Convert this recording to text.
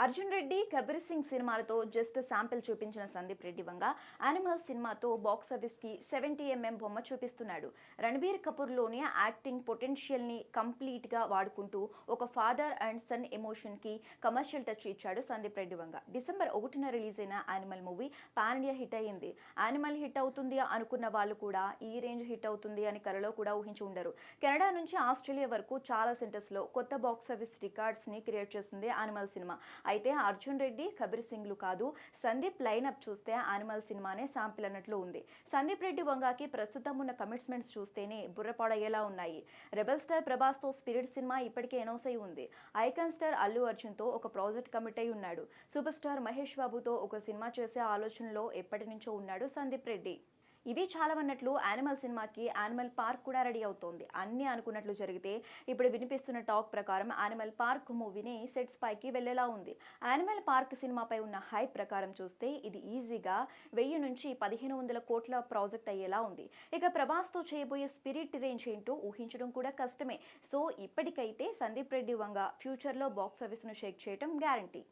అర్జున్ రెడ్డి, కబీర్ సింగ్ సినిమాలతో just sample చూపించిన Sandeep Reddy Vanga animal సినిమాతో బాక్సాఫీస్ కి 70 బొమ్మ చూపిస్తున్నాడు. రణబీర్ కపూర్లోని యాక్టింగ్ పొటెన్షియల్ ని కంప్లీట్ గా వాడుకుంటూ ఒక ఫాదర్ అండ్ సన్ ఎమోషన్ కి కమర్షియల్ టచ్ ఇచ్చాడు సందీప్ రెడ్డి వంగ. డిసెంబర్ 1న రిలీజ్ అయిన animal movie pan India hit అయ్యింది. యానిమల్ హిట్ అవుతుంది అనుకున్న వాళ్ళు కూడా ఈ రేంజ్ హిట్ అవుతుంది అని కలలో కూడా ఊహించి ఉండరు. కెనడా నుంచి ఆస్ట్రేలియా వరకు చాలా సెంటర్స్ లో కొత్త బాక్సాఫీస్ రికార్డ్స్ ని క్రియేట్ చేసింది యానిమల్ సినిమా. అయితే అర్జున్ రెడ్డి, కబీర్ సింగ్లు కాదు, సందీప్ లైనప్ చూస్తే యానిమల్ సినిమానే శాంపిల్ అన్నట్లు ఉంది. సందీప్ రెడ్డి వంగాకి ప్రస్తుతం ఉన్న కమిట్మెంట్స్ చూస్తేనే బుర్రపాడయ్యేలా ఉన్నాయి. రెబల్ స్టార్ ప్రభాస్తో స్పిరిట్ సినిమా ఇప్పటికే అనౌన్స్ అయి ఉంది. ఐకాన్ స్టార్ అల్లు అర్జున్తో ఒక ప్రాజెక్ట్ కమిట్ అయి ఉన్నాడు. సూపర్ స్టార్ మహేష్ బాబుతో ఒక సినిమా చేసే ఆలోచనలో ఎప్పటి నుంచో ఉన్నాడు సందీప్ రెడ్డి. ఇవి చాలా అన్నట్లు యానిమల్ సినిమాకి యానిమల్ పార్క్ కూడా రెడీ అవుతోంది. అన్నీ అనుకున్నట్లు జరిగితే ఇప్పుడు వినిపిస్తున్న టాక్ ప్రకారం యానిమల్ పార్క్ మూవీని సెట్స్ పైకి వెళ్లేలా ఉంది. యానిమల్ పార్క్ సినిమాపై ఉన్న హైప్ ప్రకారం చూస్తే ఇది ఈజీగా 1000 నుంచి 1500 కోట్ల ప్రాజెక్ట్ అయ్యేలా ఉంది. ఇక ప్రభాస్తో చేయబోయే స్పిరిట్ రేంజ్ ఏంటో ఊహించడం కూడా కష్టమే. సో ఇప్పటికైతే సందీప్ రెడ్డి వంగ ఫ్యూచర్లో బాక్స్ ఆఫీస్ను షేక్ చేయడం గ్యారంటీ.